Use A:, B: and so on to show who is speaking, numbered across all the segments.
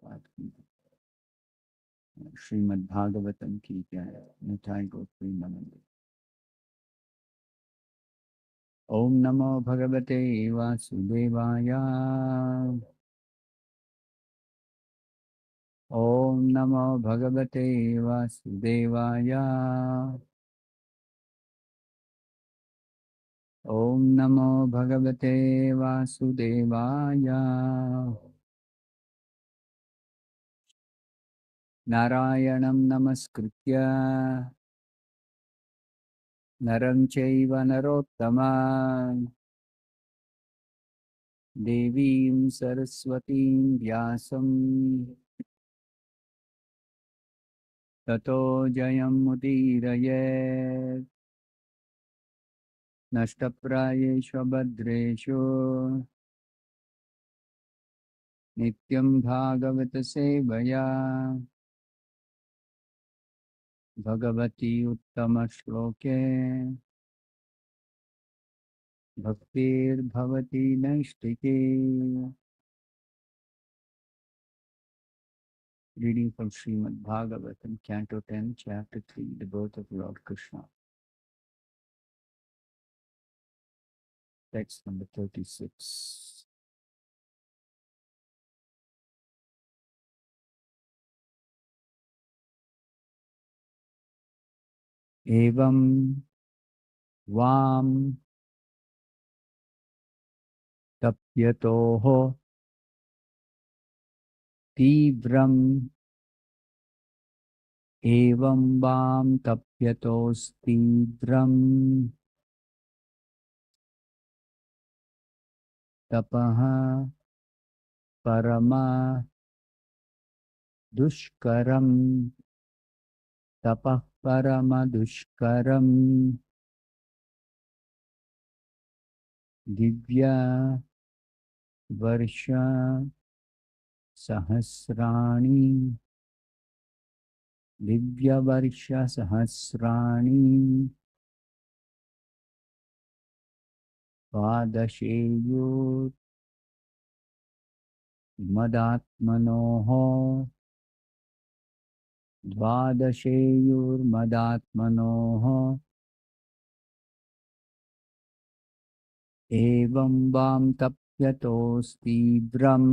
A: पाठ की। श्रीमद् भागवतम की जय। मिठाई गोत्री नमः। ओम नमो भगवते वासुदेवाय। ओम नमो भगवते वासुदेवाय। ओम नमो भगवते वासुदेवाय। नारायणं नमस्कृत्य नरं चैव नरोत्तमं देवीं सरस्वतीं व्यासं ततो जयमुदीरयेत्। नष्टप्रायेषु भद्रेषु नित्यं भागवत सेवया भगवती उत्तम श्लोके भक्तिर्भवती नैष्टिकी। Reading from Srimad Bhagavatam, Canto 10, Chapter 3, the birth of Lord Krishna. Text number 36. Evam vam tapyatoho tibram. Evam vam tapyatos tibram. Tapaha parama dushkaram. Tapah parama dushkaram. Divya varsha sahasrani. Divya varsha sahasrani. Padasheyur madatmanoho. Dvadasheyur madatmanoho. Evam vam tapyatos tibram.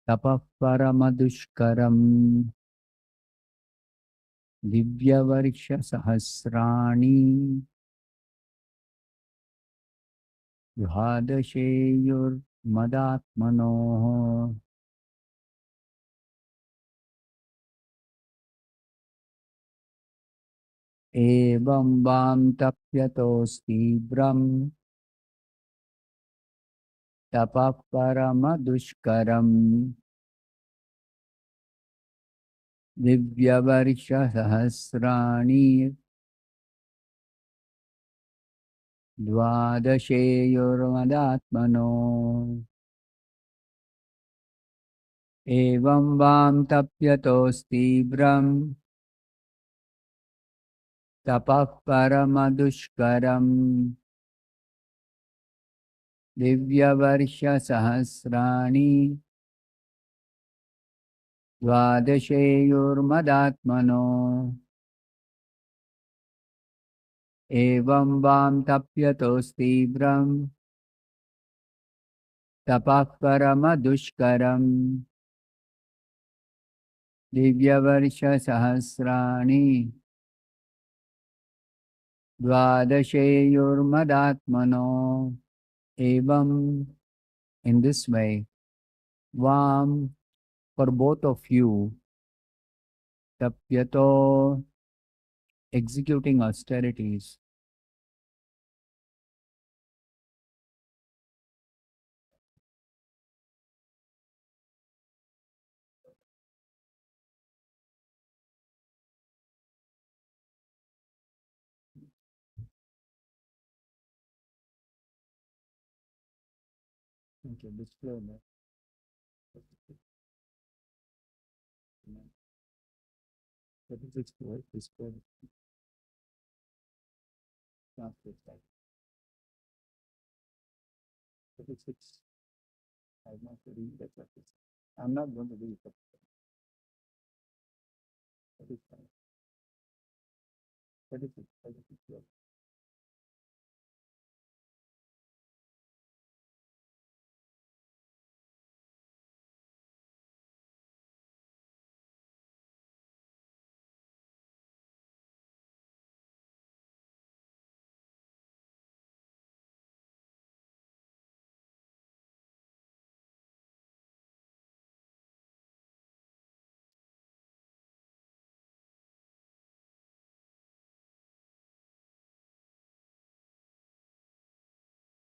A: Tapah paramadushkaram. Divya varsha sahasrani. Dvadasheyur madatmanoho. Evam vam tapyatos tibram. Tapah paramadushkaram. Divya varsha sahasrani. Dvadasheyurmadatmano. Evam vam tapyatos tibram. Tapah paramadushkaram. Divya varsha sahasrani. Dvadasheyurmadatmano. Evam vam tapyatos tibram. Tapah paramadushkaram. Divya varsha sahasrani. Dvadasheyurmadatmano. Evam, in this way, vam, for both of you, tapyato, executing austerities, okay, display that. 36 right, display, translate that. 36. I have not to read the chapter. I'm not going to read it. That is fine. That is it. That is it.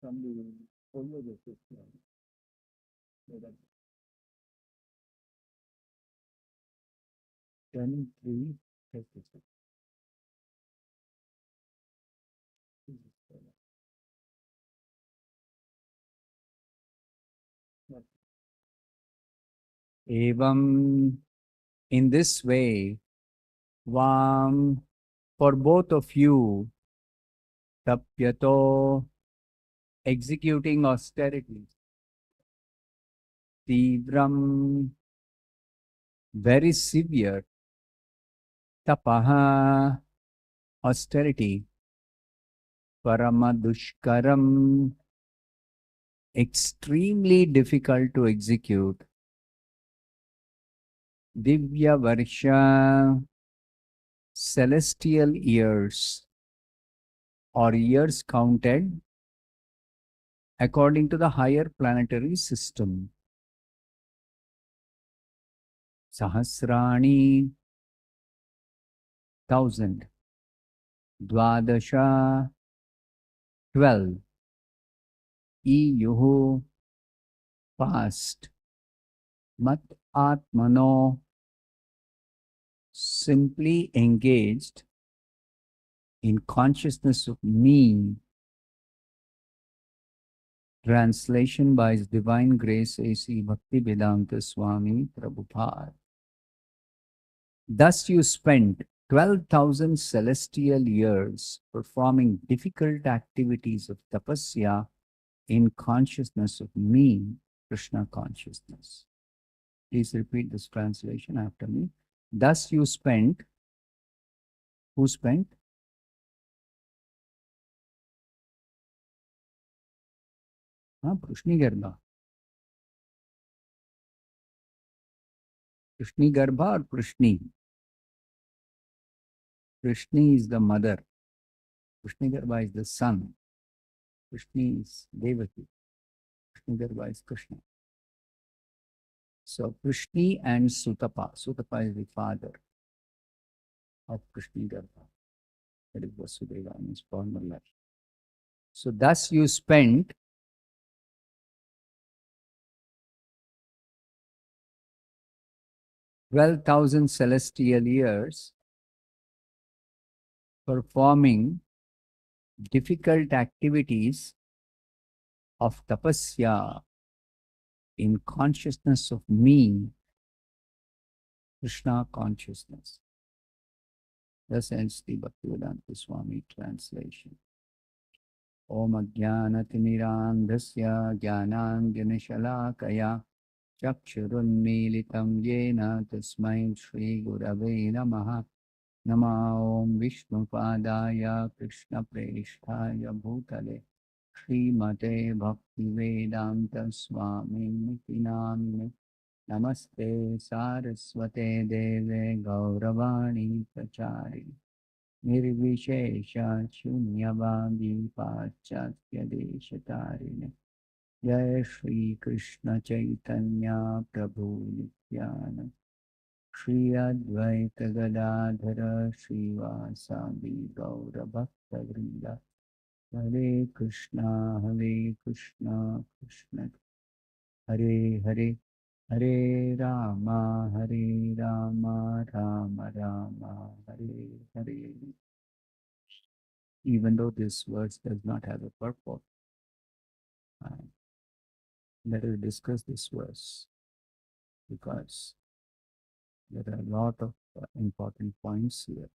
A: Somebody will follow the system. So that's turning three. That's it. This is what- Evam, in this way, Vam, for both of you, tapyato, executing austerities, Tivram, very severe, tapaha, austerity, paramadushkaram, extremely difficult to execute, divya varsha, celestial years, or years counted according to the higher planetary system. Sahasrani, 1000. Dvadasha, 12. Iyuhu, past. Mat Atmano, simply engaged in consciousness of me. Translation by His Divine Grace A.C. Bhaktivedanta Swami Prabhupada. Thus you spent 12,000 celestial years performing difficult activities of tapasya in consciousness of me, Krishna consciousness. Please repeat this translation after me. Thus you spent, who spent? Prishni Garbha. Prishni Garbha or Prishni? Prishni is the mother. Prishni Garbha is the son. Prishni is Devaki. Prishni Garbha is Krishna. So Prishni and Sutapa. Sutapa is the father of Prishni Garbha. That is Vasudeva in his former life. So thus you spent 12,000 celestial years performing difficult activities of tapasya in consciousness of me, Krishna consciousness. Thus ends the Bhaktivedanta Swami translation. Om Ajnanatirmirandhasya Jnananjanashalakaya Chakshurunmilitam Yena Tasmai Shri Gurave Namaha Nama Om Vishnupadaya Krishna Presthaya Bhutale Srimate Bhaktivedanta Swami Nitinamine Namaste Saraswate Deve Gauravani Prachari Nirvishesha Shunyavadi Pachatya Deshatarine Jai Shri Krishna Chaitanya Prabhu Nityananda Shri Advaita Gadadhara Srivasadi Gaura Bhakta Vrinda Hare Krishna Krishna Hare Hare Hare Rama Rama Rama Hare Hare. Even though this verse does not have a purport, uh, let us discuss this verse because there are a lot of important points here.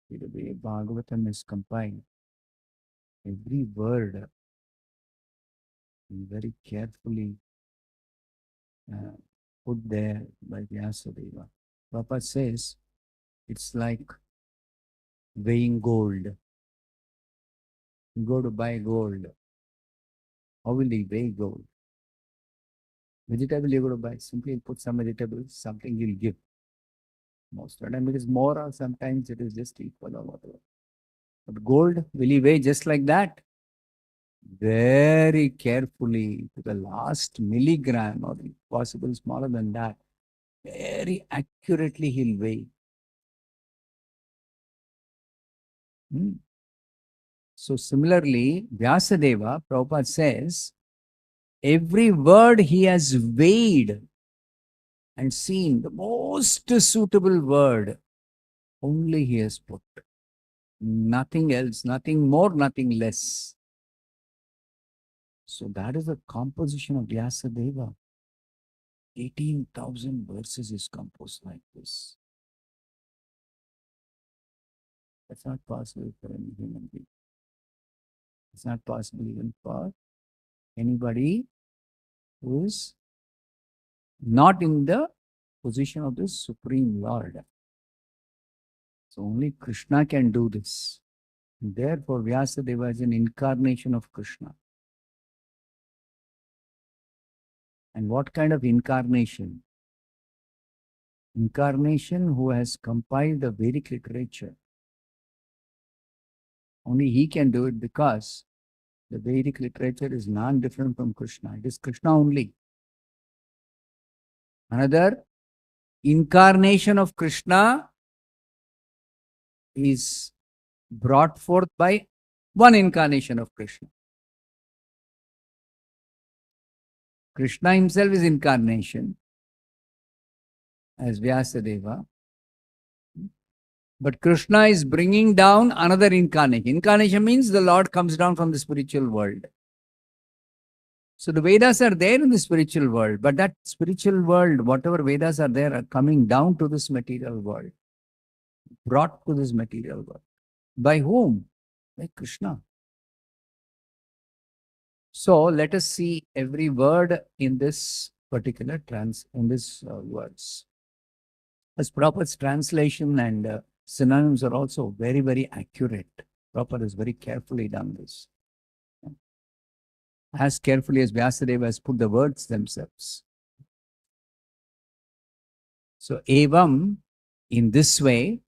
A: The way Bhagavatam is compiled, every word and very carefully put there by Vyasadeva. Prabhupada says it's like weighing gold. You go to buy gold. How will he weigh gold? Vegetable you're going to buy. Simply put some vegetables, something you'll give. Most of the time it is more, or sometimes it is just equal or whatever. But gold, will he weigh just like that? Very carefully to the last milligram, or if possible smaller than that. Very accurately he'll weigh. So similarly, Vyasadeva, Prabhupada says, every word he has weighed and seen the most suitable word, only he has put. Nothing else, nothing more, nothing less. So that is the composition of Vyasadeva. 18,000 verses is composed like this. That's not possible for any human being. It's not possible even for anybody who is not in the position of the Supreme Lord. So only Krishna can do this. Therefore, Vyasadeva is an incarnation of Krishna. And what kind of incarnation? Incarnation who has compiled the Vedic literature. Only he can do it because the Vedic literature is non-different from Krishna. It is Krishna only. Another incarnation of Krishna is brought forth by one incarnation of Krishna. Krishna himself is incarnation as Vyasadeva. But Krishna is bringing down another incarnation. Incarnation means the Lord comes down from the spiritual world. So the Vedas are there in the spiritual world, but that spiritual world, whatever Vedas are there, are coming down to this material world, brought to this material world. By whom? By Krishna. So let us see every word in this particular words. As Prabhupada's translation and synonyms are also very, very accurate. Prabhupada has very carefully done this. As carefully as Vyasadeva has put the words themselves. So, evam, in this way,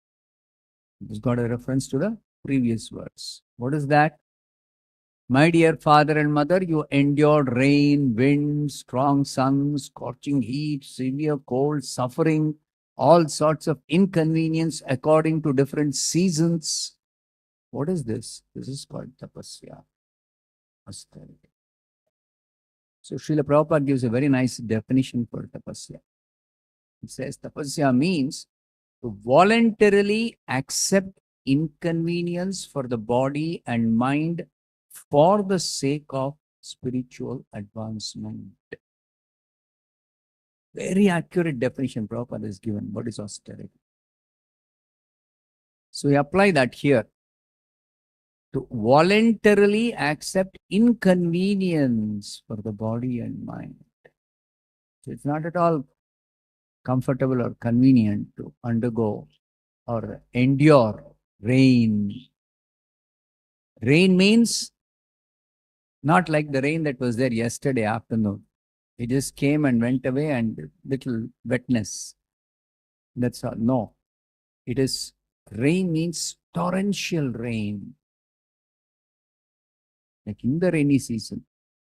A: it's got a reference to the previous words. What is that? My dear father and mother, you endured rain, wind, strong sun, scorching heat, severe cold, suffering, all sorts of inconvenience according to different seasons. What is this? This is called tapasya, austerity. So Srila Prabhupada gives a very nice definition for tapasya. He says tapasya means to voluntarily accept inconvenience for the body and mind for the sake of spiritual advancement. Very accurate definition Prabhupada is given. What is austerity? So we apply that here. To voluntarily accept inconvenience for the body and mind. So it's not at all comfortable or convenient to undergo or endure rain. Rain means not like the rain that was there yesterday afternoon. It just came and went away and little wetness. That's all. No. It is rain means torrential rain. Like in the rainy season,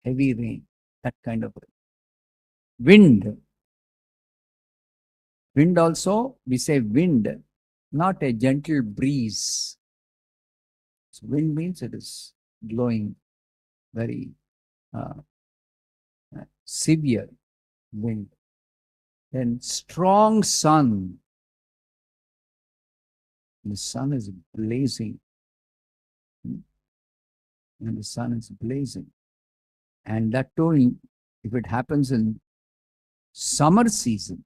A: heavy rain, that kind of rain. Wind. Wind also, we say wind, not a gentle breeze. So wind means it is blowing very severe wind. Then strong sun. The sun is blazing. And the sun is blazing. And that too, if it happens in summer season,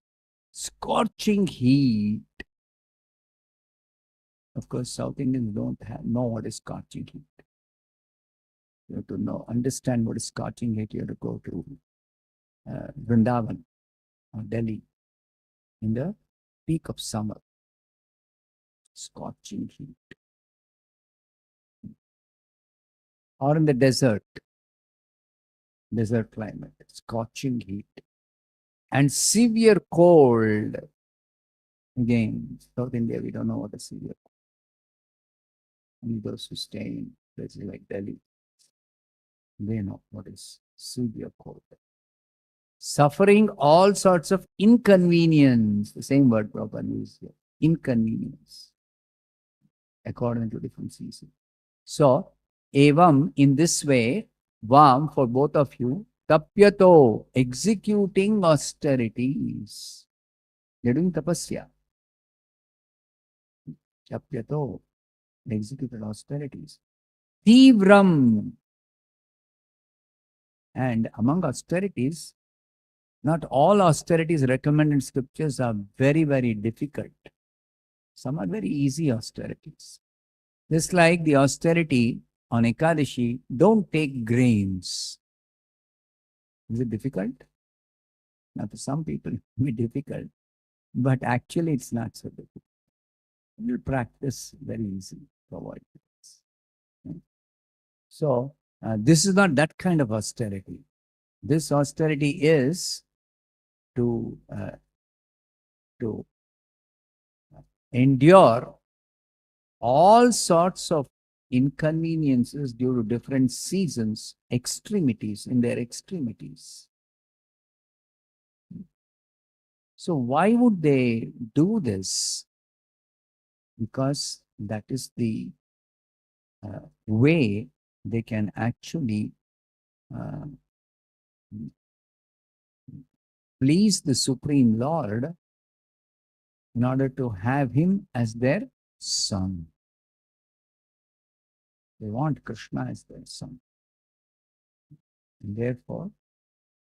A: scorching heat. Of course, South Indians don't know what is scorching heat. You have to know, understand what is scorching heat. You have to go to Vrindavan or Delhi in the peak of summer. Scorching heat. Or in the desert climate, scorching heat. And severe cold. Again, South India, we don't know what is severe cold. Only those who stay in places like Delhi, they know what is severe cold. Suffering all sorts of inconvenience. The same word Prabhupada used here. Inconvenience. According to different seasons. So, evam, in this way, vam, for both of you, tapyato, executing austerities. They're doing tapasya. Tapyato, executed austerities. Tivram. And among austerities, not all austerities recommended in scriptures are very, very difficult. Some are very easy austerities. Just like the austerity on Ekadashi, don't take grains. Is it difficult? Now, to some people, it may be difficult, but actually, it's not so difficult. You practice very easy to avoid this. So, this is not that kind of austerity. This austerity is to endure all sorts of inconveniences due to different seasons, extremities, in their extremities. So why would they do this? Because that is the way they can actually please the Supreme Lord in order to have him as their son. They want Krishna as their son. And therefore,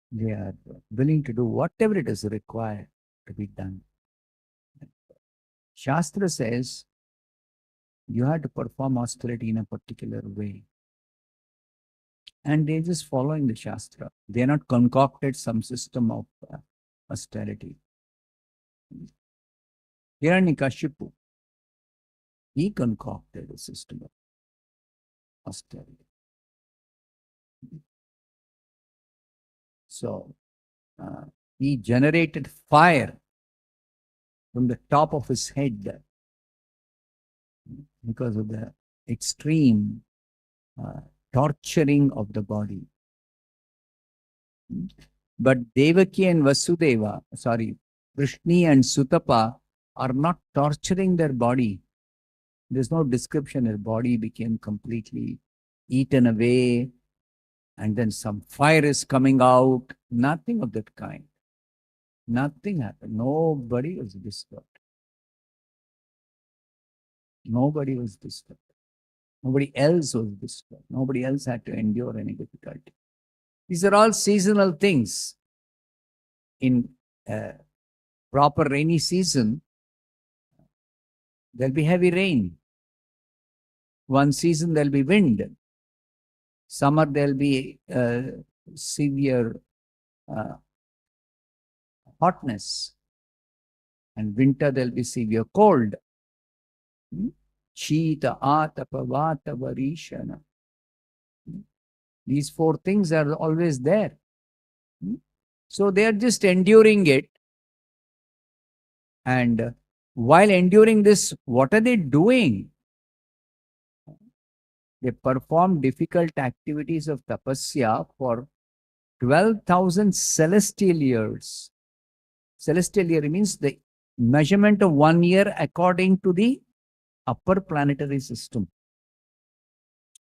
A: they are willing to do whatever it is required to be done. Shastra says you have to perform austerity in a particular way. And they're just following the Shastra. They're not concocted some system of austerity. Hiranyakashipu, he concocted a system of austerity. So, he generated fire from the top of his head because of the extreme torturing of the body. But Devaki and Vasudeva, Krishna and Sutapa are not torturing their body. There's no description. Their body became completely eaten away and then some fire is coming out. Nothing of that kind. Nothing happened. Nobody was disturbed. Nobody was disturbed. Nobody else was disturbed. Nobody else had to endure any difficulty. These are all seasonal things. In proper rainy season, there'll be heavy rain. One season there'll be wind. Summer there'll be severe hotness. And winter there'll be severe cold. Shita, Atapa, Vata, Varishana. These four things are always there. So they are just enduring it. And while enduring this, what are they doing? They perform difficult activities of tapasya for 12,000 celestial years. Celestial year means the measurement of 1 year according to the upper planetary system.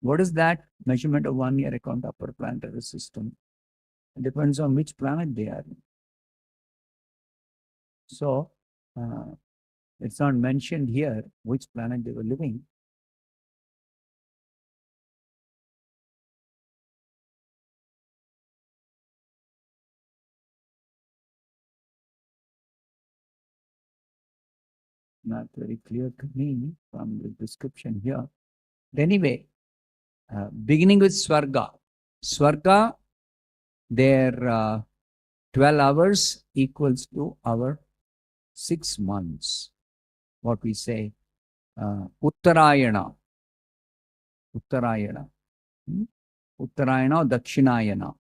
A: What is that measurement of 1 year according to upper planetary system? It depends on which planet they are in. So, it's not mentioned here which planet they were living. Not very clear to me from the description here. But anyway, beginning with Swarga. Swarga, their 12 hours equals to our 6 months. What we say, Uttarayana. Uttarayana. Uttarayana or Dakshinayana.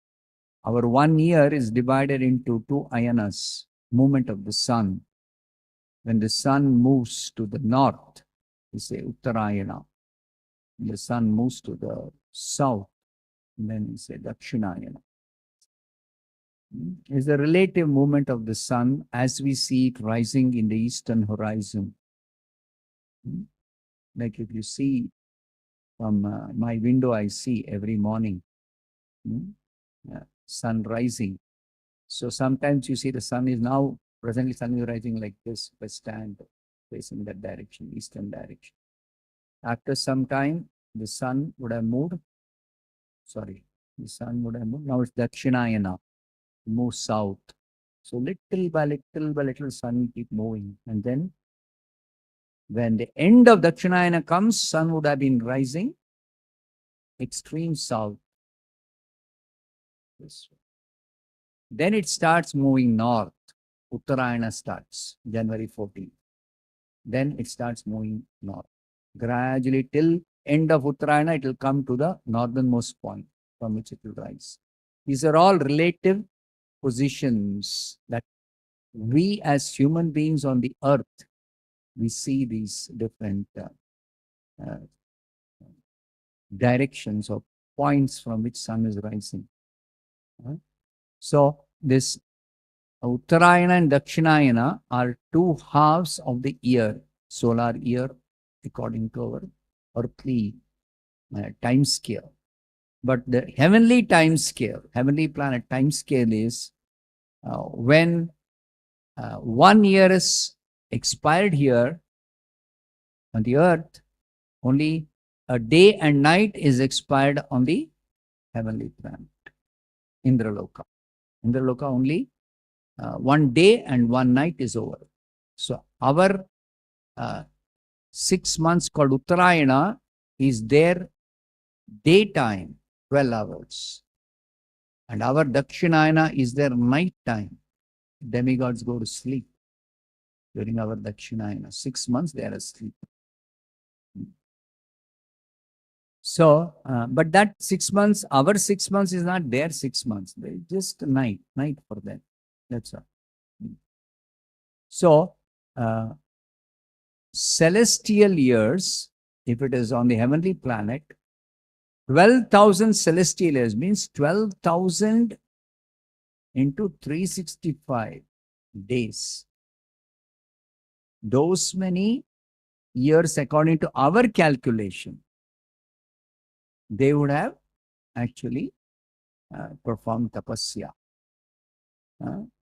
A: Our 1 year is divided into 2 ayanas, movement of the sun. When the sun moves to the north, we say Uttarayana. When the sun moves to the south, then we say Dakshinayana. It's the relative movement of the sun as we see it rising in the eastern horizon. Like if you see from my window, I see every morning sun rising. So sometimes you see the sun is now, presently sun is rising like this, but stand facing that direction, eastern direction. After some time, the sun would have moved. The sun would have moved. Now it's Dakshinayana, move south. So little by little, sun will keep moving. And then when the end of Dakshinayana comes, sun would have been rising extreme south. This way. Then it starts moving north. Uttarayana starts, January 14th. Then it starts moving north. Gradually till end of Uttarayana, it will come to the northernmost point from which it will rise. These are all relative positions that we as human beings on the earth, we see these different directions or points from which sun is rising. So this Uttarayana and Dakshinayana are 2 halves of the year, solar year, according to our earthly time scale. But the heavenly time scale, heavenly planet time scale is when 1 year is expired here on the earth, only a day and night is expired on the heavenly planet, Indraloka. Indraloka only 1 day and 1 night is over. So our 6 months called Uttarayana is their daytime, 12 hours. And our Dakshinayana is their night time. Demigods go to sleep during our Dakshinayana. 6 months they are asleep. So, but that 6 months, our 6 months is not their 6 months. They just night for them. That's all. So, celestial years, if it is on the heavenly planet, 12,000 celestial years means 12,000 into 365 days. Those many years, according to our calculation, they would have actually performed tapasya.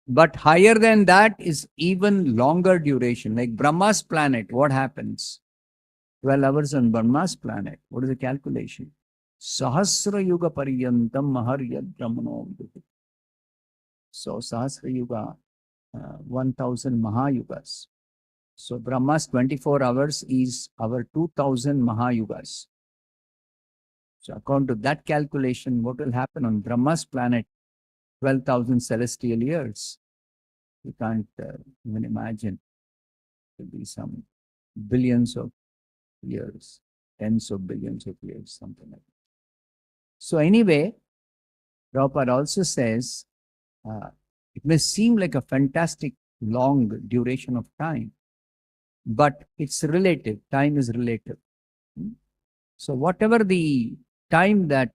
A: But higher than that is even longer duration. Like Brahma's planet, what happens? 12 hours on Brahma's planet. What is the calculation? Sahasra Yuga Paryantam Maharyad Brahmano. So Sahasra Yuga, 1000 Mahayugas. So Brahma's 24 hours is our 2000 Mahayugas. So according to that calculation, what will happen on Brahma's planet? 12,000 celestial years. You can't even imagine. It will be some billions of years, tens of billions of years, something like that. So anyway, Prabhupada also says, it may seem like a fantastic long duration of time, but it's relative. Time is relative. So whatever the time that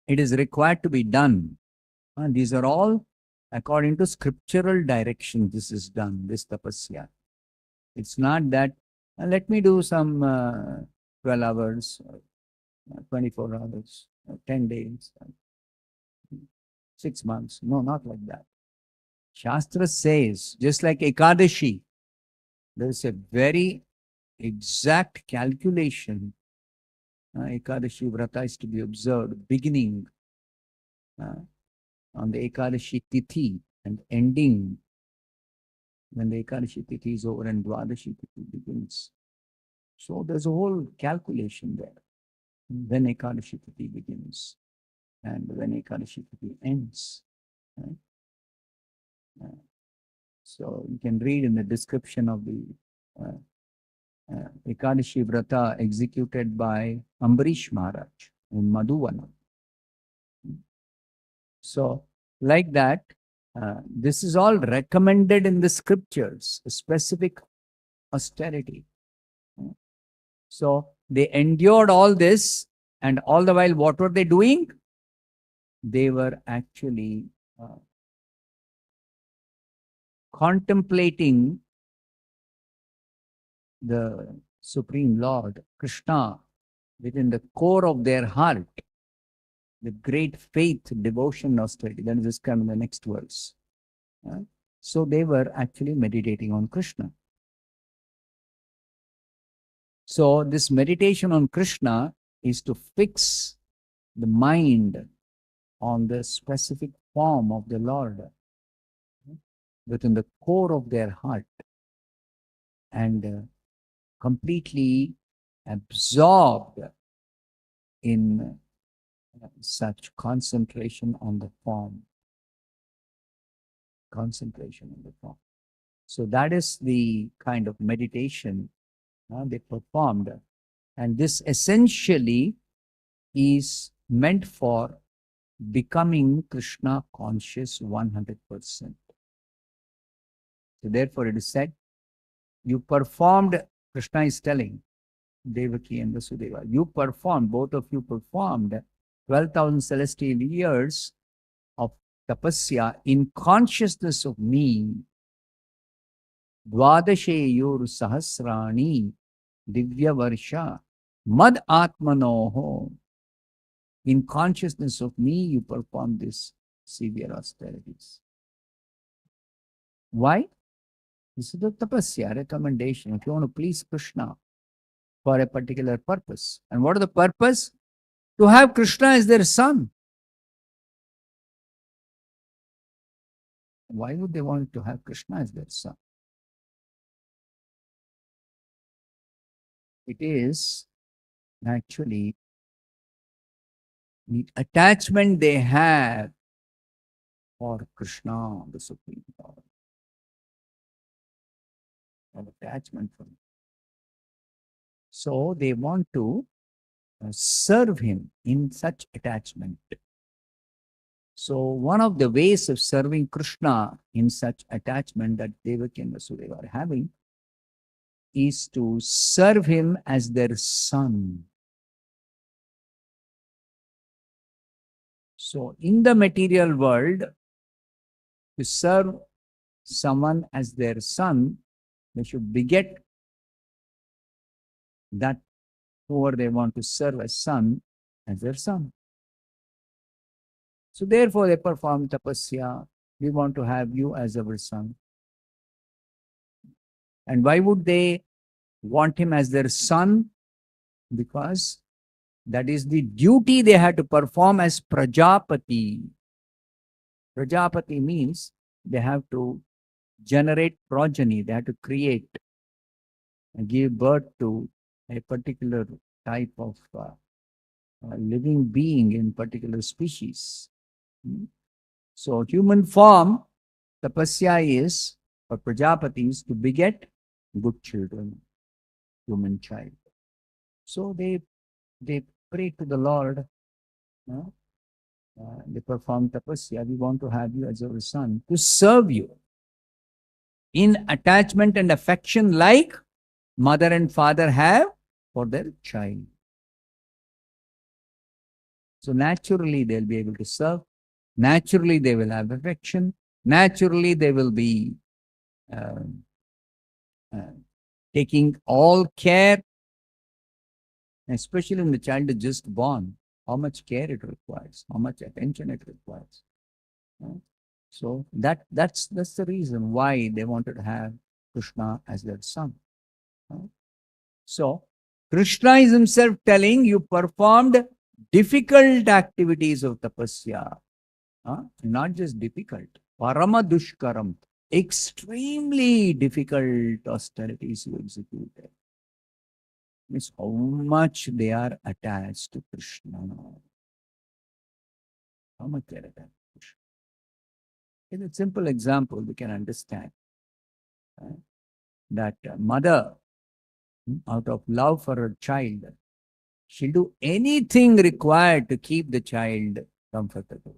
A: it is required to be done, these are all according to scriptural direction. This is done, this tapasya. It's not that, let me do some 12 hours, 24 hours, 10 days, 6 months. No, not like that. Shastra says, just like Ekadashi, there is a very exact calculation. Ekadashi Vrata is to be observed beginning on the Ekadashi Tithi and ending when the Ekadashi Tithi is over and Dwadashi Tithi begins. So there's a whole calculation there. When Ekadashi Tithi begins and when Ekadashi Tithi ends. Right? So you can read in the description of the Ekadashi Vrata executed by Ambarish Maharaj in Madhuvana. So, like that, this is all recommended in the scriptures, a specific austerity. So, they endured all this, and all the while, what were they doing? They were actually contemplating the Supreme Lord, Krishna, within the core of their heart, with great faith, devotion, austerity. That is just come in the next verse. So they were actually meditating on Krishna. So this meditation on Krishna is to fix the mind on the specific form of the Lord within the core of their heart and completely absorbed in such concentration on the form. Concentration on the form. So that is the kind of meditation they performed. And this essentially is meant for becoming Krishna conscious 100%. So therefore it is said, you performed, Krishna is telling Devaki and Vasudeva, you performed, both of you performed 12,000 celestial years of tapasya in consciousness of me. Dvadasheyur sahasrani divya varsha mad atmanoho. In consciousness of me, you perform this severe austerities. Why? This is the tapasya recommendation. If you want to please Krishna for a particular purpose. And what is the purpose? To have Krishna as their son. Why would they want to have Krishna as their son? It is actually the attachment they have for Krishna, the Supreme Lord. An attachment for him. So they want to serve him in such attachment. So one of the ways of serving Krishna in such attachment that Devaki and Vasudeva are having is to serve him as their son. So in the material world, to serve someone as their son, they should beget that whoever they want to serve as son as their son. So therefore they perform tapasya. We want to have you as our son. And why would they want him as their son? Because that is the duty they had to perform as Prajapati. Prajapati means they have to generate progeny, they have to create and give birth to a particular type of living being in particular species. So human form, tapasya is for Prajapatis to beget good children, human child. So they pray to the Lord, they perform tapasya. We want to have you as our son to serve you in attachment and affection like mother and father have for their child. So naturally they'll be able to serve. Naturally they will have affection. Naturally they will be taking all care, especially when the child is just born, how much care it requires, how much attention it requires. So that's the reason why they wanted to have Krishna as their son. So Krishna is himself telling, you performed difficult activities of tapasya. Not just difficult, parama dushkaram, extremely difficult austerities you executed. Means how much they are attached to Krishna. How much they are attached to Krishna. In a simple example, we can understand that mother, out of love for her child, she'll do anything required to keep the child comfortable.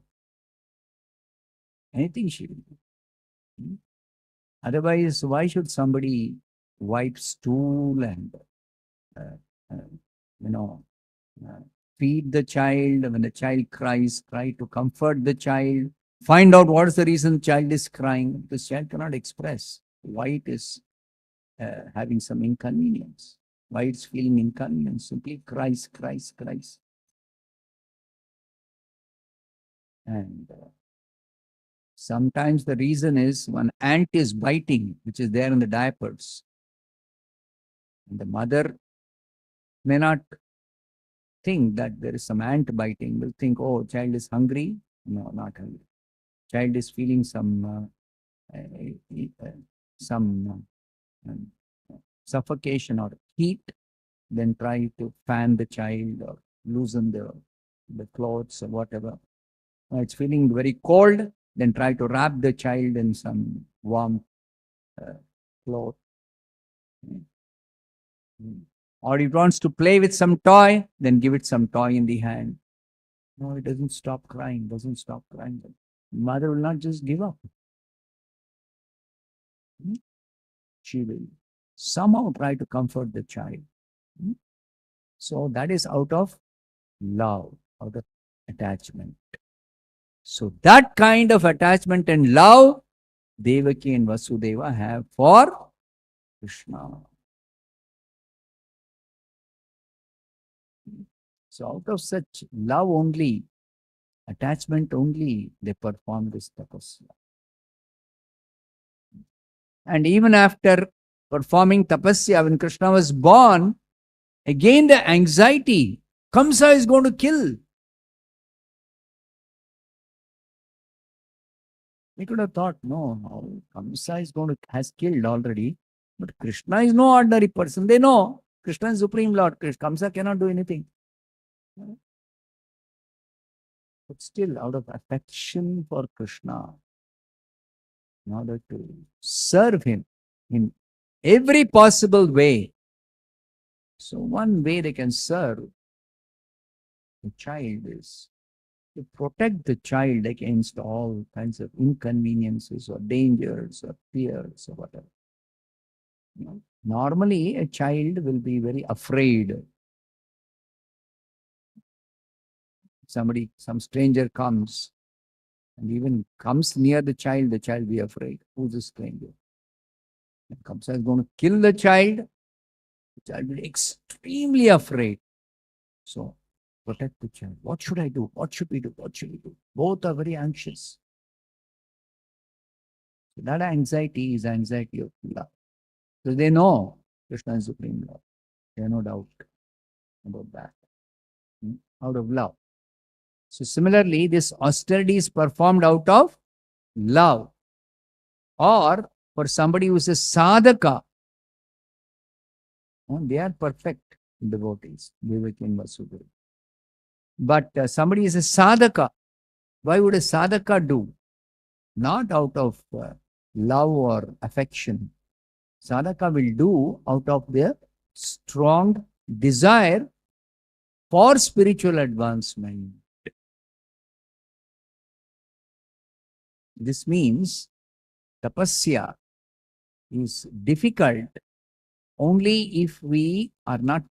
A: Anything she will do. Otherwise, why should somebody wipe stool and uh, uh, you know uh, feed the child? When the child cries, try to comfort the child. Find out what is the reason the child is crying. This child cannot express why it is having some inconvenience. Why it's feeling inconvenience? Simply cries, cries, cries. And sometimes the reason is one ant is biting, which is there in the diapers. And the mother may not think that there is some ant biting, will think, oh, child is hungry. No, not hungry. Child is feeling some suffocation or heat. Then try to fan the child or loosen the clothes or whatever. It's feeling very cold. Then try to wrap the child in some warm cloth. Or it wants to play with some toy, then give it some toy in the hand. No, it doesn't stop crying, doesn't stop crying. Mother will not just give up. She will somehow try to comfort the child. So that is out of love, out of attachment. So that kind of attachment and love, Devaki and Vasudeva have for Krishna. So out of such love only, attachment only, they perform this tapasya. And even after performing tapasya, when Krishna was born, again the anxiety, Kamsa is going to kill. We could have thought, no, Kamsa is has killed already. But Krishna is no ordinary person. They know Krishna is Supreme Lord. Kamsa cannot do anything. But still, out of affection for Krishna, in order to serve him in every possible way. So one way they can serve the child is to protect the child against all kinds of inconveniences or dangers or fears or whatever. Normally, a child will be very afraid. Some stranger comes and even comes near the child will be afraid. Who's this stranger? If Kamsa is going to kill the child will be extremely afraid. So, protect the child. What should I do? What should we do? What should we do? Both are very anxious. So that anxiety is anxiety of love. So they know Krishna is Supreme Lord. They have no doubt about that. Out of love. So similarly, this austerity is performed out of love. Or for somebody who is a sadhaka, they are perfect devotees, Devaki and Vasudeva. But somebody is a sadhaka. Why would a sadhaka do? Not out of love or affection. Sadhaka will do out of their strong desire for spiritual advancement. This means tapasya is difficult only if we are not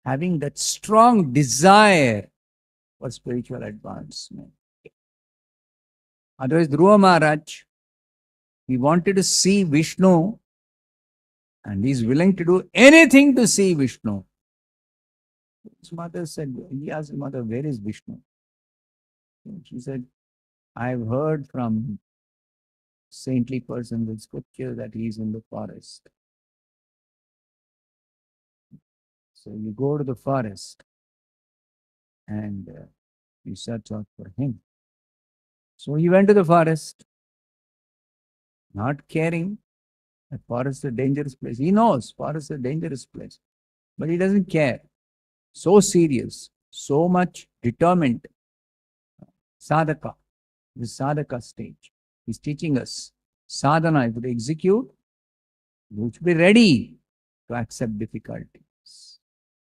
A: having that strong desire for spiritual advancement. Otherwise, Dhruva Maharaj, he wanted to see Vishnu and he is willing to do anything to see Vishnu. His mother said, he asked his mother, where is Vishnu? She said, I've heard from saintly persons in scripture that he is in the forest. So you go to the forest and you search out for him. So he went to the forest, not caring that forest is a dangerous place. He knows forest is a dangerous place. But he doesn't care. So serious, so much determined. Sadhaka, the sadhaka stage. He's teaching us sadhana. If you execute, you should be ready to accept difficulties.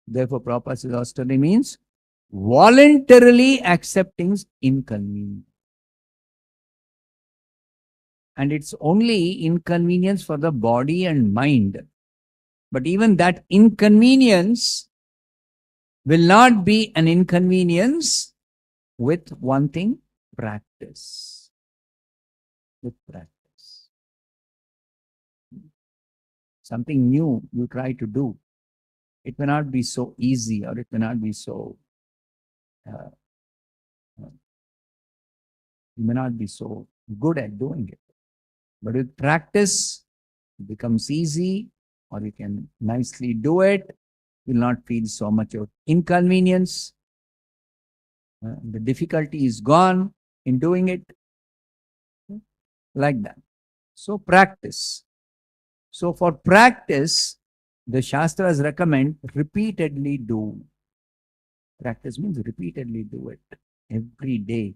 A: Therefore, Prabhupada says austerity means voluntarily accepting inconvenience. And it's only inconvenience for the body and mind. But even that inconvenience will not be an inconvenience with one thing, practice. With practice. Something new you try to do. It may not be so easy, or it may not be so, uh, you may not be so good at doing it. But with practice, it becomes easy, or you can nicely do it. You will not feel so much of inconvenience. The difficulty is gone in doing it. Like that. So practice. So for practice, the Shastras recommend repeatedly do. Practice means repeatedly do it every day.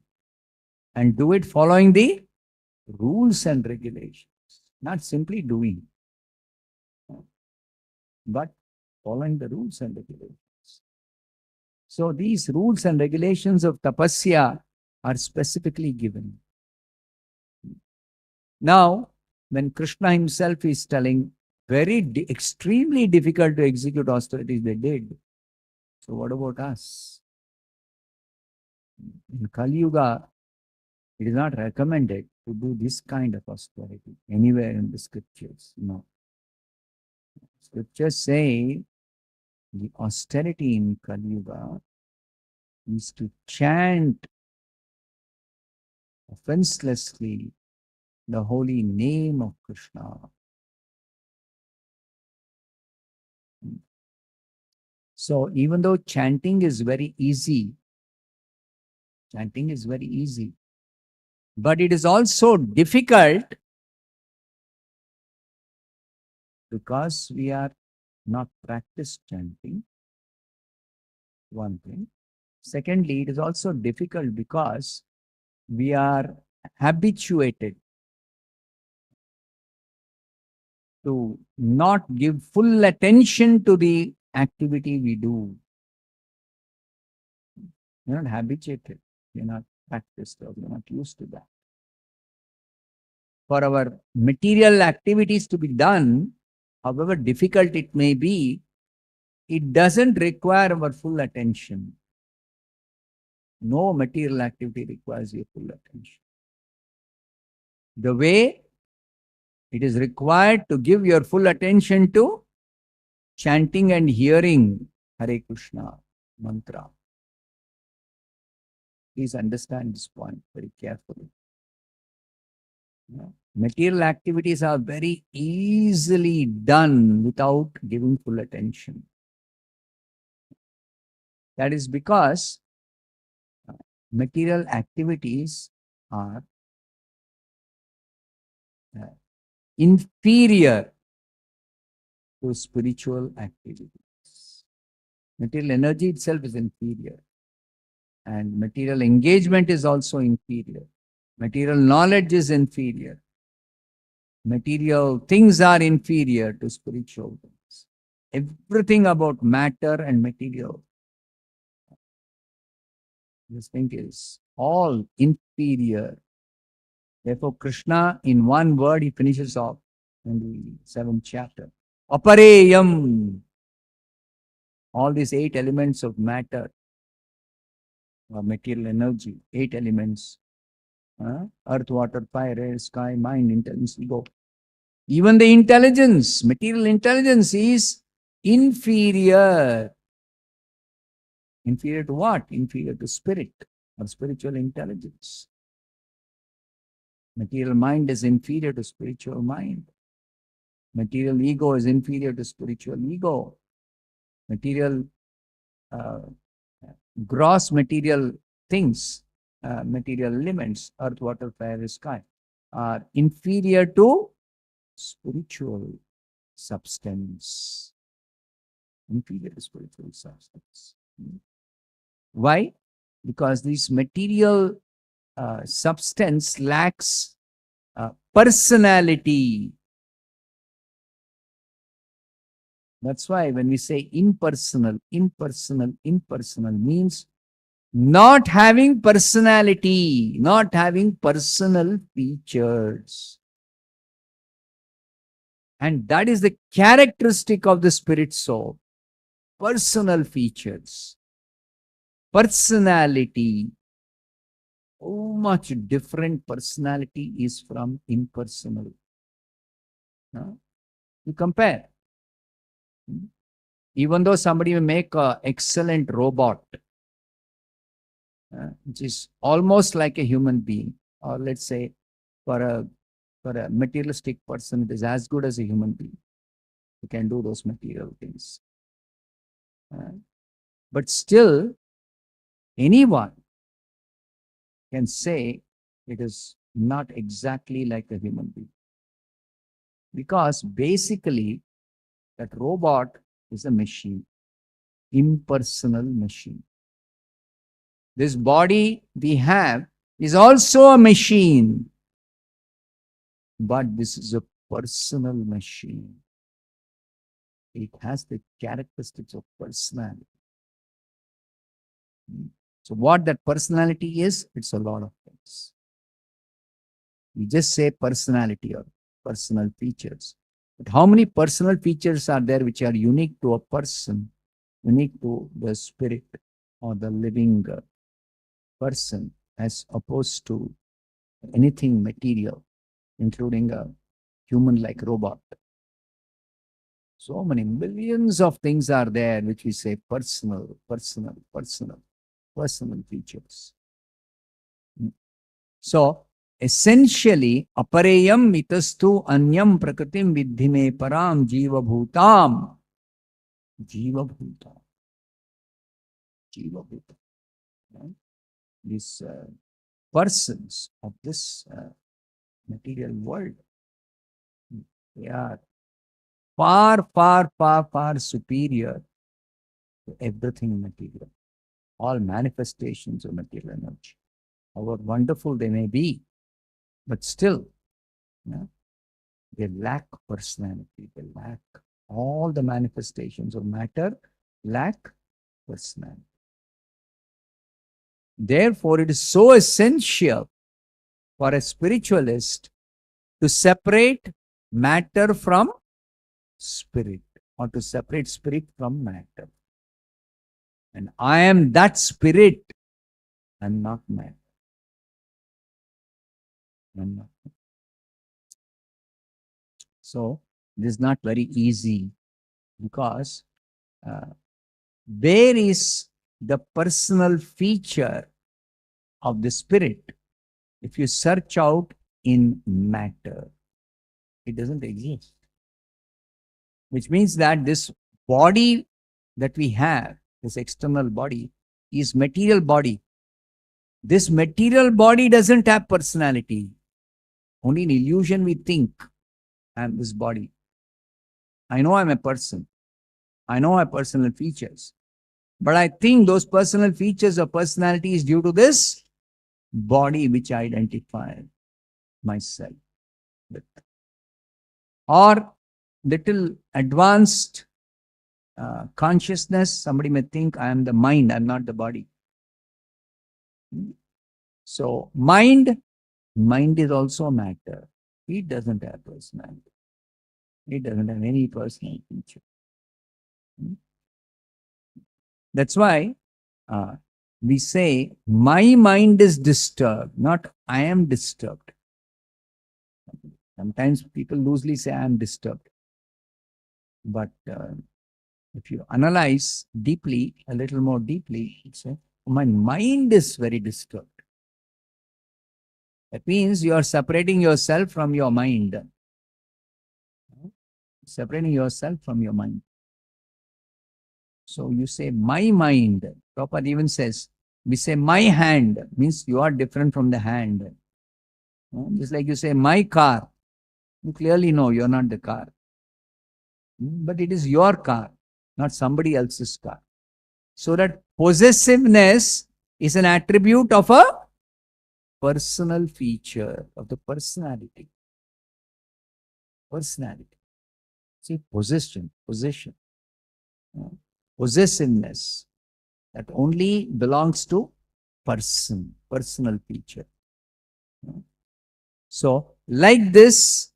A: And do it following the rules and regulations. Not simply doing, but following the rules and regulations. So these rules and regulations of tapasya are specifically given. Now, when Krishna himself is telling extremely difficult to execute austerities they did. So what about us? In Kali Yuga, it is not recommended to do this kind of austerity anywhere in the scriptures. No. Scriptures say the austerity in Kali Yuga is to chant offenselessly the holy name of Krishna. So even though chanting is very easy, but it is also difficult because we are not practiced chanting, one thing. Secondly, it is also difficult because we are habituated to not give full attention to the activity we do. We're not habituated. We're not practiced, or we're not used to that. For our material activities to be done, however difficult it may be, it doesn't require our full attention. No material activity requires your full attention. The way it is required to give your full attention to chanting and hearing Hare Krishna mantra. Please understand this point very carefully. Material activities are very easily done without giving full attention. That is because material activities are inferior to spiritual activities. Material energy itself is inferior, and material engagement is also inferior. Material knowledge is inferior. Material things are inferior to spiritual things. Everything about matter and material, this thing is all inferior. Therefore, Krishna, in one word, he finishes off in the 7th chapter. Apareyam. All these 8 elements of matter, or material energy, 8 elements. Earth, water, fire, air, sky, mind, intelligence, ego. Even the intelligence, material intelligence is inferior. Inferior to what? Inferior to spirit or spiritual intelligence. Material mind is inferior to spiritual mind. Material ego is inferior to spiritual ego. Material, gross material things, material elements, earth, water, fire, sky, are inferior to spiritual substance. inferior spiritual substance. Why? Because this material substance lacks personality. That's why when we say impersonal, impersonal, impersonal means not having personality, not having personal features. And that is the characteristic of the spirit soul. Personal features, personality. How much different personality is from impersonal. You compare. Even though somebody may make an excellent robot, which is almost like a human being, or let's say for a materialistic person, it is as good as a human being. You can do those material things. But still, anyone can say it is not exactly like a human being. Because basically, that robot is a machine, impersonal machine. This body we have is also a machine, but this is a personal machine. It has the characteristics of personality. So what that personality is, it's a lot of things. We just say personality or personal features. But how many personal features are there which are unique to a person, unique to the spirit or the living person, as opposed to anything material, including a human-like robot? So many millions of things are there which we say personal, personal, personal, personal features. So essentially, apareyam mitastu anyam prakritim vidhime param jiva bhutam. Jiva bhutam. Jiva bhutam. These persons of this material world, they are far, far, far, far superior to everything material. All manifestations of material energy. However wonderful they may be, but still, they lack personality. They lack all the manifestations of matter, lack personality. Therefore, it is so essential for a spiritualist to separate matter from spirit, or to separate spirit from matter. And I am that spirit and not matter. So, it is not very easy, because where is the personal feature of the spirit? If you search out in matter, it doesn't exist. Which means that this body that we have, this external body, is material body. This material body doesn't have personality. Only in illusion we think I am this body. I know I'm a person. I know I have personal features. But I think those personal features of personality is due to this body which I identify myself with. Or little advanced consciousness, somebody may think I am the mind, I'm not the body. So mind is also matter. It doesn't have personality. It doesn't have any personal feature. That's why we say my mind is disturbed, not I am disturbed. Sometimes people loosely say I am disturbed. But if you analyze deeply, a little more deeply, you say, my mind is very disturbed. That means you are separating yourself from your mind. Separating yourself from your mind. So you say, my mind. Prabhupada even says, we say, my hand, means you are different from the hand. Just like you say, my car. You clearly know you are not the car. But it is your car. not somebody else's car. So that possessiveness is an attribute of a personal feature of the personality. Personality. See, possession, possessiveness, that only belongs to person, personal feature. So, like this,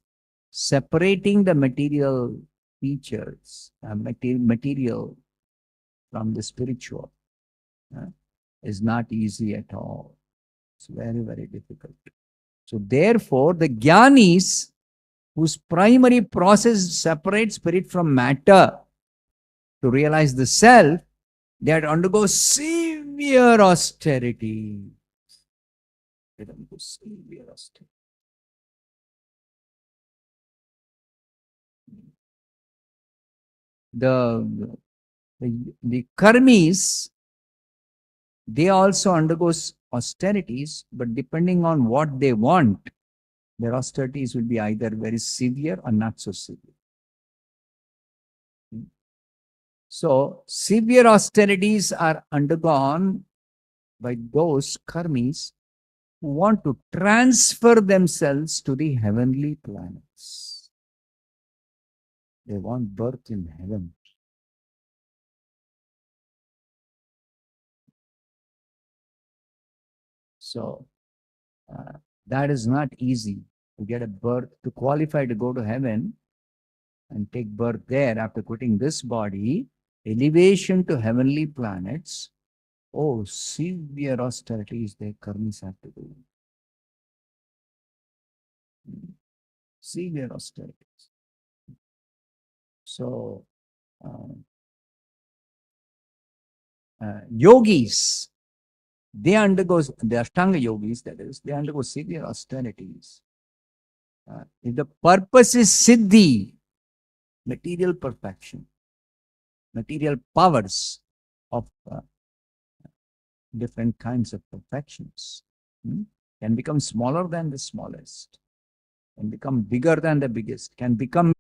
A: separating the material features, material from the spiritual is not easy at all. It's very, very difficult. So, therefore, the jnanis, whose primary process separates spirit from matter to realize the self, they had to undergo severe austerity. They undergo severe austerity. The karmis, they also undergo austerities, but depending on what they want, their austerities will be either very severe or not so severe. So, severe austerities are undergone by those karmis who want to transfer themselves to the heavenly planets. They want birth in heaven. So, that is not easy to get a birth, to qualify to go to heaven and take birth there after quitting this body, elevation to heavenly planets. Oh, severe austerities the karmis have to do. Severe austerities. So, yogis, they undergo, the Ashtanga yogis, that is, they undergo severe austerities. If the purpose is siddhi, material perfection, material powers of different kinds of perfections can become smaller than the smallest, can become bigger than the biggest, can become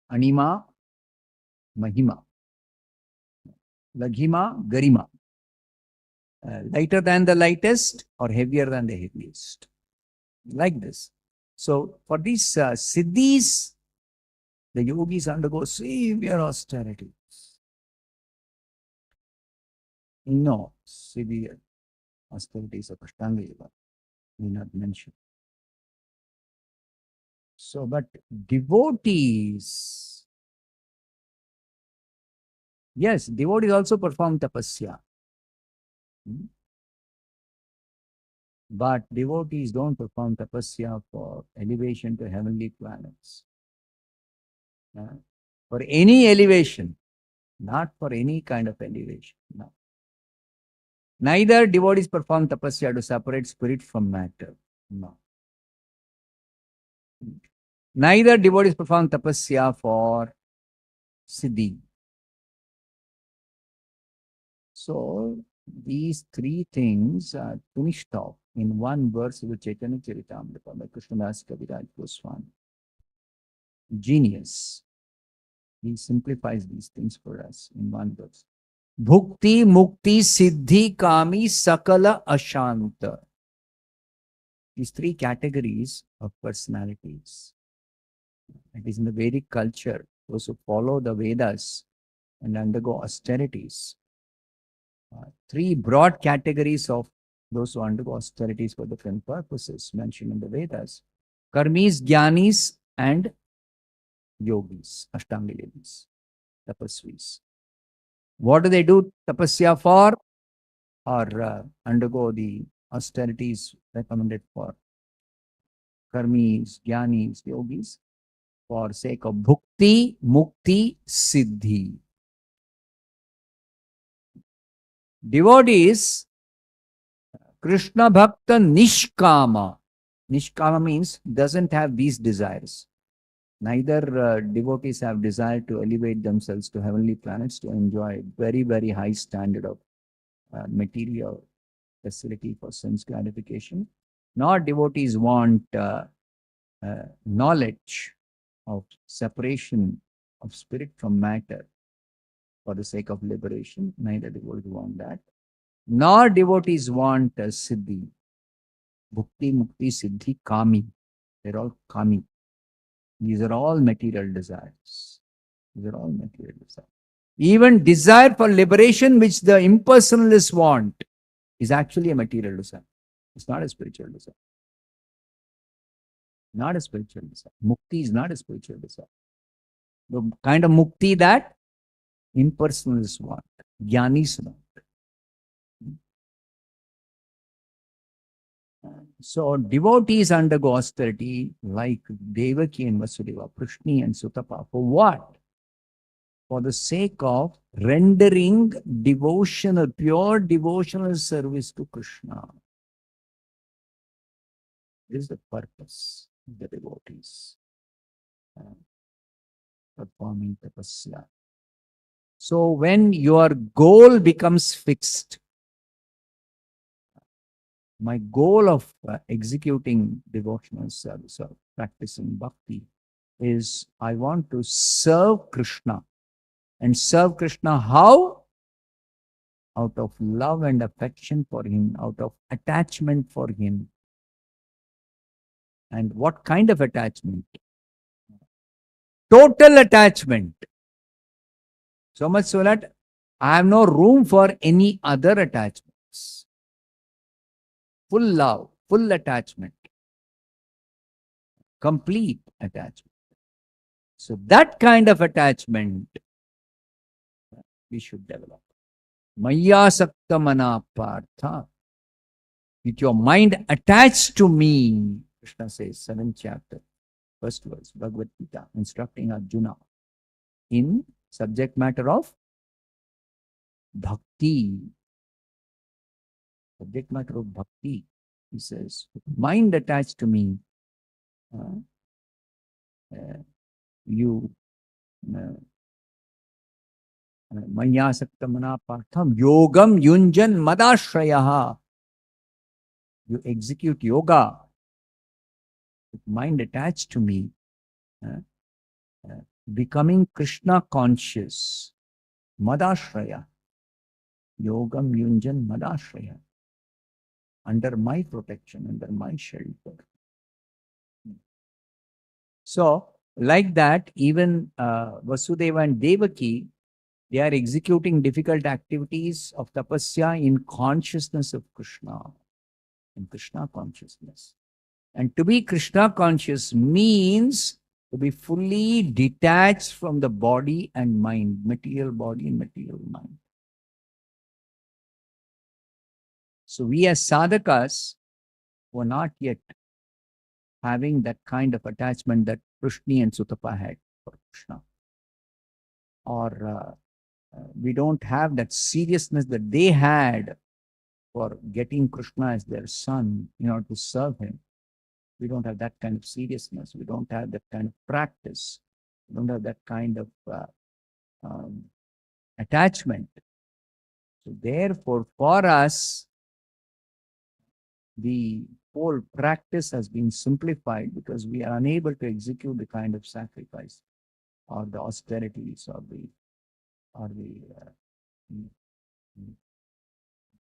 A: anima, mahima, laghima, garima, lighter than the lightest or heavier than the heaviest, like this. So for these siddhis, the yogis undergo severe austerity. No, severe austerities of Ashtanga Yoga will not mention. So, but devotees, yes, devotees also perform tapasya. But devotees don't perform tapasya for elevation to heavenly planets. For any elevation, not for any kind of elevation. No. Neither devotees perform tapasya to separate spirit from matter. No. Neither devotees perform tapasya for siddhi. So, these three things are finished off in one verse of the Chaitanya Charitamrita by Krishnadas Kaviraj Goswami. Genius. He simplifies these things for us in one verse. Bhukti, Mukti, Siddhi, Kami, Sakala, Ashanta. These three categories of personalities. It is in the Vedic culture, those who follow the Vedas and undergo austerities. Three broad categories of those who undergo austerities for different purposes mentioned in the Vedas. Karmis, Jnanis, and Yogis, Ashtanga yogis, tapasvis. What do they do tapasya for? Or undergo the austerities recommended for karmis, jnanis, yogis, for sake of bhukti, mukti, siddhi. Devotees, Krishna Bhakta Nishkama. Nishkama means doesn't have these desires. Neither devotees have desire to elevate themselves to heavenly planets to enjoy very, very high standard of material facility for sense gratification. Nor devotees want knowledge of separation of spirit from matter for the sake of liberation. Neither devotees want that. Nor devotees want siddhi. Bhukti, mukti, siddhi, kami. They're all kami. These are all material desires. These are all material desires. Even desire for liberation, which the impersonalists want, is actually a material desire. It's not a spiritual desire. Not a spiritual desire. Mukti is not a spiritual desire. The kind of mukti that impersonalists want, jnanis want. So devotees undergo austerity like Devaki and Vasudeva, Prishni and Sutapa. For what? For the sake of rendering devotional, pure devotional service to Krishna. This is the purpose of the devotees performing tapasya. So when your goal becomes fixed, my goal of executing devotional service or practicing bhakti is I want to serve Krishna. And serve Krishna how? Out of love and affection for him, out of attachment for him. And what kind of attachment? Total attachment. So much so that I have no room for any other attachments. Full love, full attachment, complete attachment. So that kind of attachment we should develop. Maya sakta mana partha. With your mind attached to me, Krishna says, 7th chapter, 1st verse, Bhagavad Gita, instructing Arjuna in subject matter of bhakti. Subject matter of bhakti. He says, mind attached to me, you Maya sakta mana partham yogam yunjan madashrayaha. You execute yoga with mind attached to me, becoming Krishna conscious. Madashraya. Yogam yunjan madashraya. Under my protection, under my shelter. So, like that, even Vasudeva and Devaki, they are executing difficult activities of tapasya in consciousness of Krishna, in Krishna consciousness. And to be Krishna conscious means to be fully detached from the body and mind, material body and material mind. So we as sadhakas were not yet having that kind of attachment that Prishni and Sutapa had for Krishna. Or we don't have that seriousness that they had for getting Krishna as their son in order to serve him. We don't have that kind of seriousness. We don't have that kind of practice. We don't have that kind of attachment. So therefore, for us, the whole practice has been simplified because we are unable to execute the kind of sacrifice or the austerities or the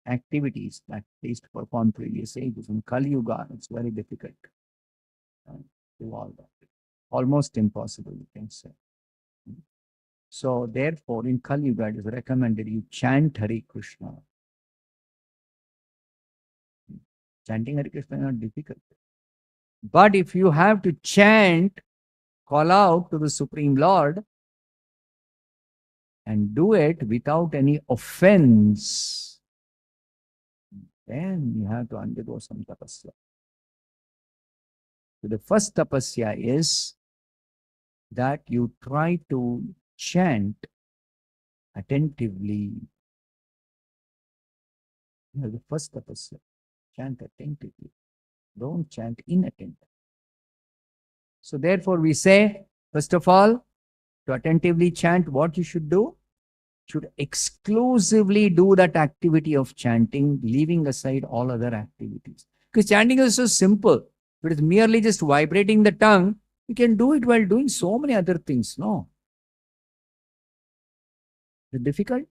A: activities that they used to perform previous ages. In Kali Yuga, it's very difficult to do all that. Almost impossible, you can say. So therefore, in Kali Yuga, it is recommended you chant Hare Krishna. Chanting Hare Krishna is not difficult. But if you have to chant, call out to the Supreme Lord, and do it without any offense, then you have to undergo some tapasya. So the first tapasya is that you try to chant attentively. The first tapasya, chant attentively. Don't chant inattentively. So therefore we say, first of all, to attentively chant, what you should do? Should exclusively do that activity of chanting, leaving aside all other activities. Because chanting is so simple. If it is merely just vibrating the tongue, You can do it while doing so many other things. No. Is it difficult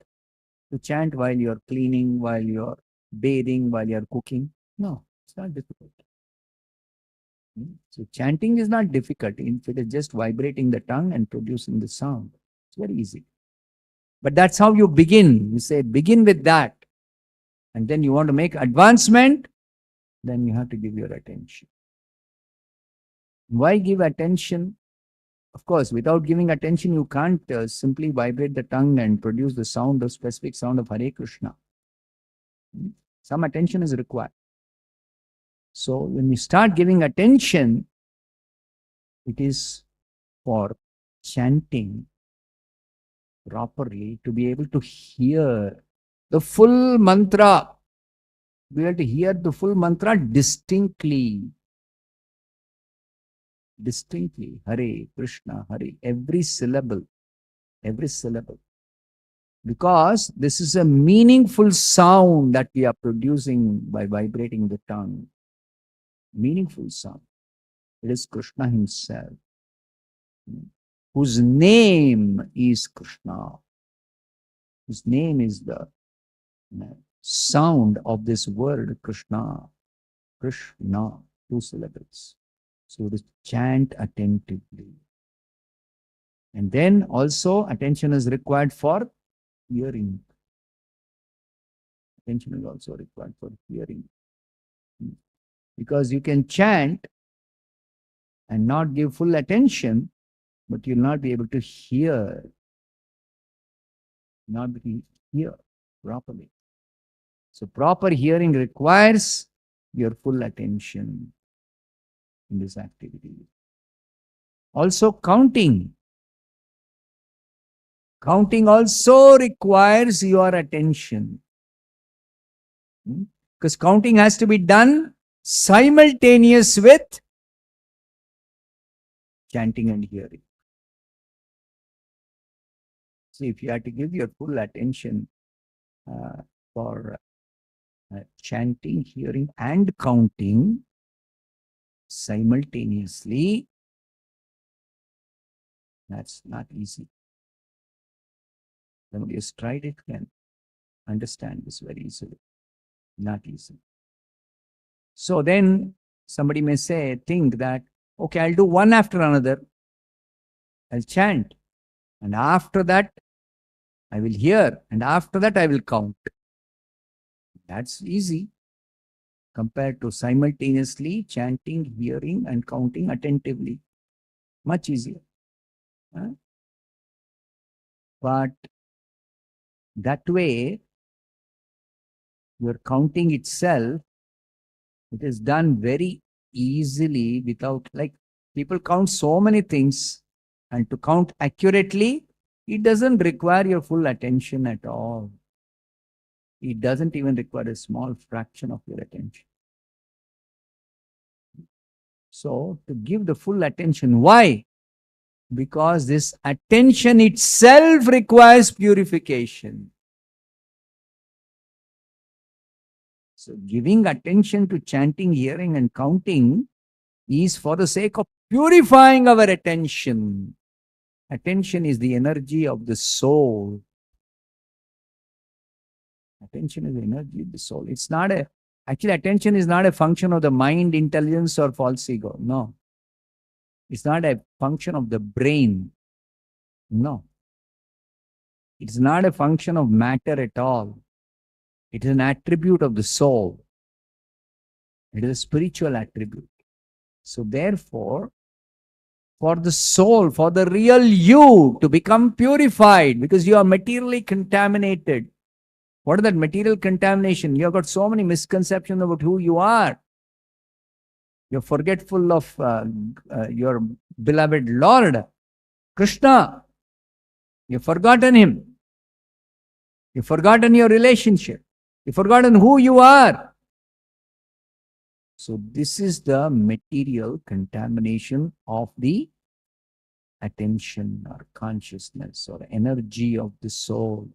A: to chant while you're cleaning, while you're bathing, while you're cooking? No, it's not difficult. So chanting is not difficult. If it is just vibrating the tongue and producing the sound, it's very easy. But that's how you begin. You say, begin with that. And then you want to make advancement, then you have to give your attention. Why give attention? Of course, without giving attention, you can't simply vibrate the tongue and produce the sound, the specific sound of Hare Krishna. Some attention is required. So when you start giving attention, it is for chanting properly to be able to hear the full mantra. We have to hear the full mantra distinctly. Distinctly. Hare Krishna, Hare. Every syllable. Every syllable. Because this is a meaningful sound that we are producing by vibrating the tongue. Meaningful sound. It is Krishna himself, whose name is Krishna. His name is the sound of this word Krishna. Krishna, 2 syllables. So to chant attentively. And then also attention is required for hearing. Attention is also required for hearing. Because you can chant and not give full attention, but you'll not be able to hear. Not be able to hear properly. So proper hearing requires your full attention in this activity. Also counting. Counting also requires your attention. Because counting has to be done simultaneous with chanting and hearing. So if you have to give your full attention for chanting, hearing, and counting simultaneously, that's not easy. Somebody who's tried it can understand this very easily. Not easy. So then somebody may think that, okay, I'll do one after another. I'll chant. And after that, I will hear. And after that, I will count. That's easy compared to simultaneously chanting, hearing, and counting attentively. Much easier. But that way, your counting itself, it is done very easily without, like, people count so many things, and to count accurately, it doesn't require your full attention at all. It doesn't even require a small fraction of your attention. So, to give the full attention, why? Because this attention itself requires purification. So giving attention to chanting, hearing, and counting is for the sake of purifying our attention. Attention is the energy of the soul. Attention is the energy of the soul. It's not actually, attention is not a function of the mind, intelligence, or false ego. No. It's not a function of the brain. No. It's not a function of matter at all. It is an attribute of the soul. It is a spiritual attribute. So therefore, for the soul, for the real you to become purified, because you are materially contaminated. What is that material contamination? You have got so many misconceptions about who you are. You're forgetful of your beloved Lord, Krishna. You've forgotten him. You've forgotten your relationship. You've forgotten who you are. So this is the material contamination of the attention or consciousness or energy of the soul.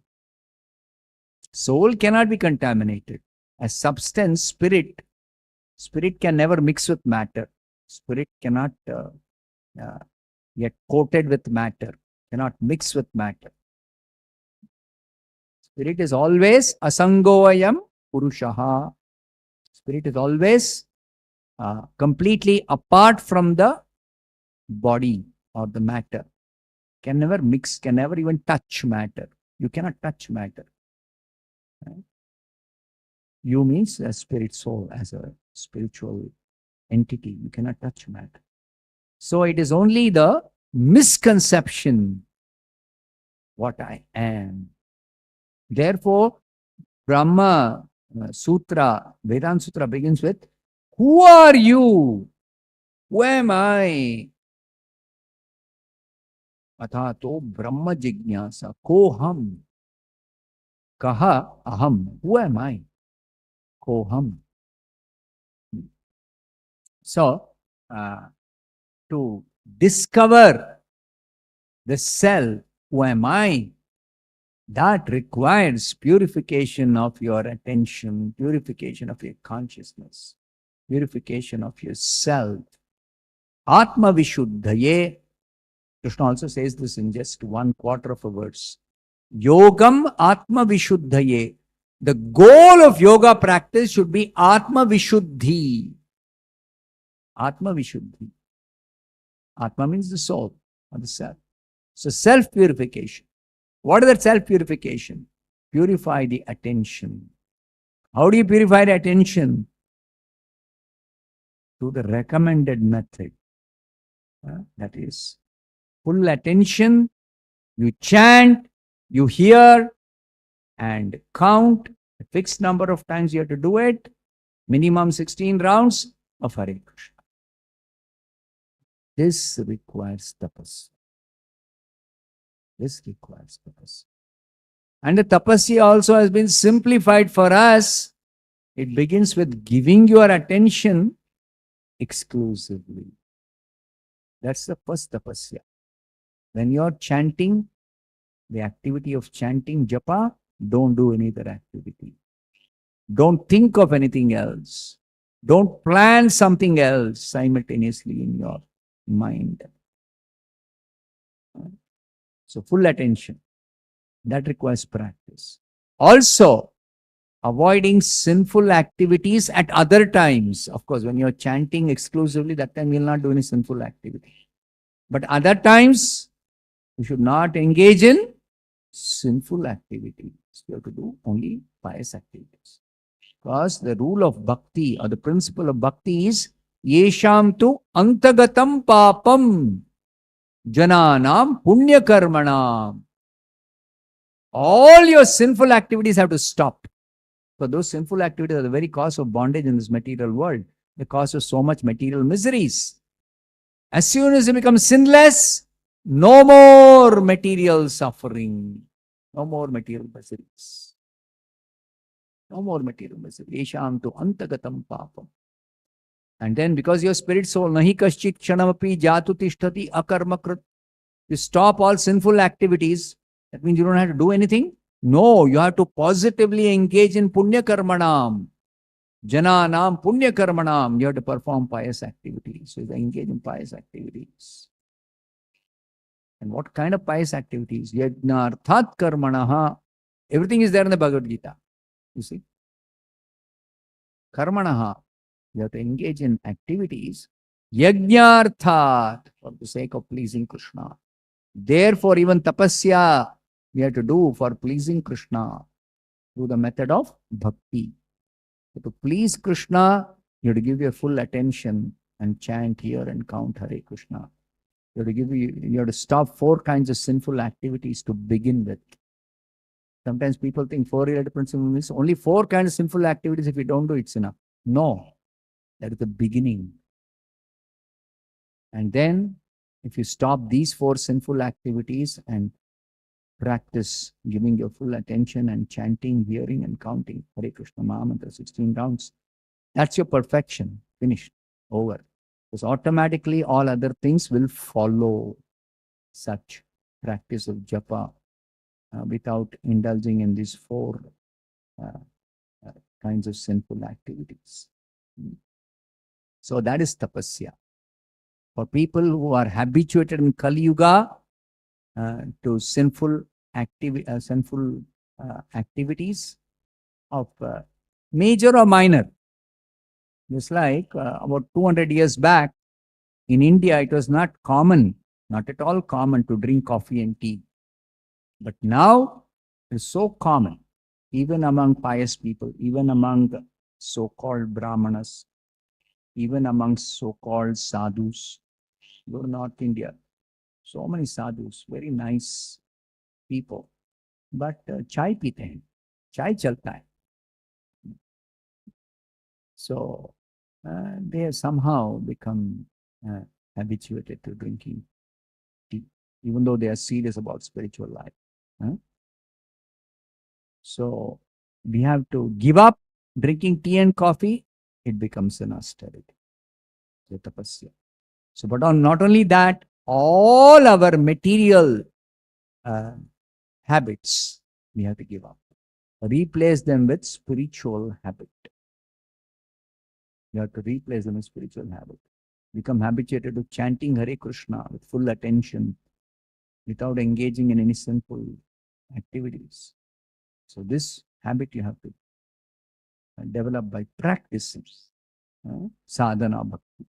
A: Soul cannot be contaminated. As substance, spirit can never mix with matter. Spirit cannot yet coated with matter, cannot mix with matter. Spirit is always asangoayam purushaha. Spirit is always completely apart from the body or the matter. Can never mix, can never even touch matter. You cannot touch matter. Right? You means a spirit soul, as a spiritual entity. You cannot touch matter. So it is only the misconception what I am. Therefore, Brahma Sutra, Vedanta Sutra begins with, who are you? Who am I? Athato Brahma Jignasa, Koham. Kaha Aham. Who am I? Koham. So, to discover the self, who am I? That requires purification of your attention, purification of your consciousness, purification of yourself. Atma Vishuddhaye. Krishna also says this in just 1/4 of a verse. Yogam Atma Vishuddhaye. The goal of yoga practice should be Atma Vishuddhi. Atma Vishuddhi. Atma means the soul or the self. So self-purification. What is that self-purification? Purify the attention. How do you purify the attention? Through the recommended method. That is full attention. You chant, you hear, and count a fixed number of times you have to do it. Minimum 16 rounds of Hare Krishna. This requires tapas. This requires tapas. And the tapasya also has been simplified for us. It begins with giving your attention exclusively. That's the first tapasya. When you're chanting, the activity of chanting japa, don't do any other activity. Don't think of anything else. Don't plan something else simultaneously in your mind. So full attention. That requires practice. Also, avoiding sinful activities at other times. Of course, when you're chanting exclusively, that time you'll not do any sinful activity. But other times, you should not engage in sinful activities. You have to do only pious activities. Because the rule of bhakti or the principle of bhakti is yesham tu antagatam papam jananam punya karmanam. All your sinful activities have to stop. So those sinful activities are the very cause of bondage in this material world. The cause of so much material miseries. As soon as you become sinless, no more material suffering. No more material miseries. No more material misery. Yesham tu antagatam papam. And then because your spirit soul, nahi kaschit kshanamapi jatu tishtati akarmakrit, you stop all sinful activities. That means you don't have to do anything. No, you have to positively engage in punya karmanam. Jananam punya karmanam. You have to perform pious activities. So you engage in pious activities. And what kind of pious activities? Yajnarthat karmanaha. Everything is there in the Bhagavad Gita. You see? Karmanaha. You have to engage in activities. Yajnarthat. For the sake of pleasing Krishna. Therefore, even tapasya we have to do for pleasing Krishna through the method of bhakti. So to please Krishna, you have to give your full attention and chant here and count Hare Krishna. You have to stop 4 kinds of sinful activities to begin with. Sometimes people think 4 related principles means only 4 kinds of sinful activities. If you don't do, it's enough. No, that is the beginning. And then, if you stop these 4 sinful activities and practice giving your full attention and chanting, hearing, and counting Hare Krishna Mahamantra 16 rounds, that's your perfection. Finished. Over. Because automatically all other things will follow such practice of japa without indulging in these 4 kinds of sinful activities. So that is tapasya. For people who are habituated in Kali Yuga to sinful activities of major or minor. Just like about 200 years back in India, it was not common, not at all common to drink coffee and tea. But now it's so common, even among pious people, even among so-called Brahmanas, even among so-called sadhus. Go to North India, so many sadhus, very nice people. But chai pite hain, chai chalta hai. So they have somehow become uh, habituated to drinking tea, even though they are serious about spiritual life. Huh? So we have to give up drinking tea and coffee. It becomes an austerity, the tapasya. So, but not only that, all our material uh, habits we have to give up. Replace them with spiritual habit. You have to replace them with spiritual habit. Become habituated to chanting Hare Krishna with full attention, without engaging in any sinful activities. So this habit you have to develop by practicing sadhana bhakti.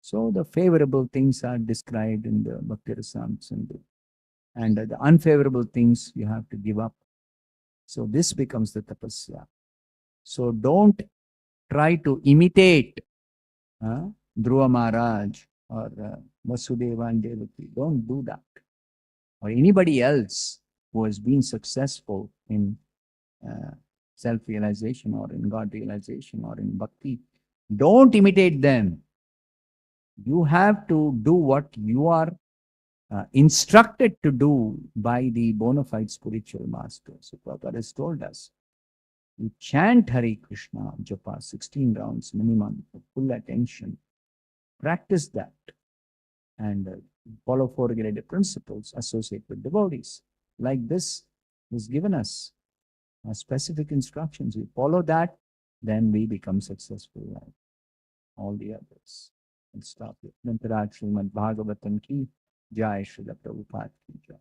A: So the favorable things are described in the Bhakti Rasamrita, and the unfavorable things you have to give up. So this becomes the tapasya. So don't try to imitate Dhruva Maharaj or Vasudeva and Devaki. Don't do that. Or anybody else who has been successful in self-realization or in God realization or in bhakti. Don't imitate them. You have to do what you are instructed to do by the bona fide spiritual master. So Prabhupada has told us, you chant Hare Krishna, japa 16 rounds minimum, full attention. Practice that and follow four regulated principles, associate with devotees. Like this is given us specific instructions. We follow that, then we become successful like all the others. And stop it. Srimad Bhagavatam ki Jai Srila Prabhupada ki Jai.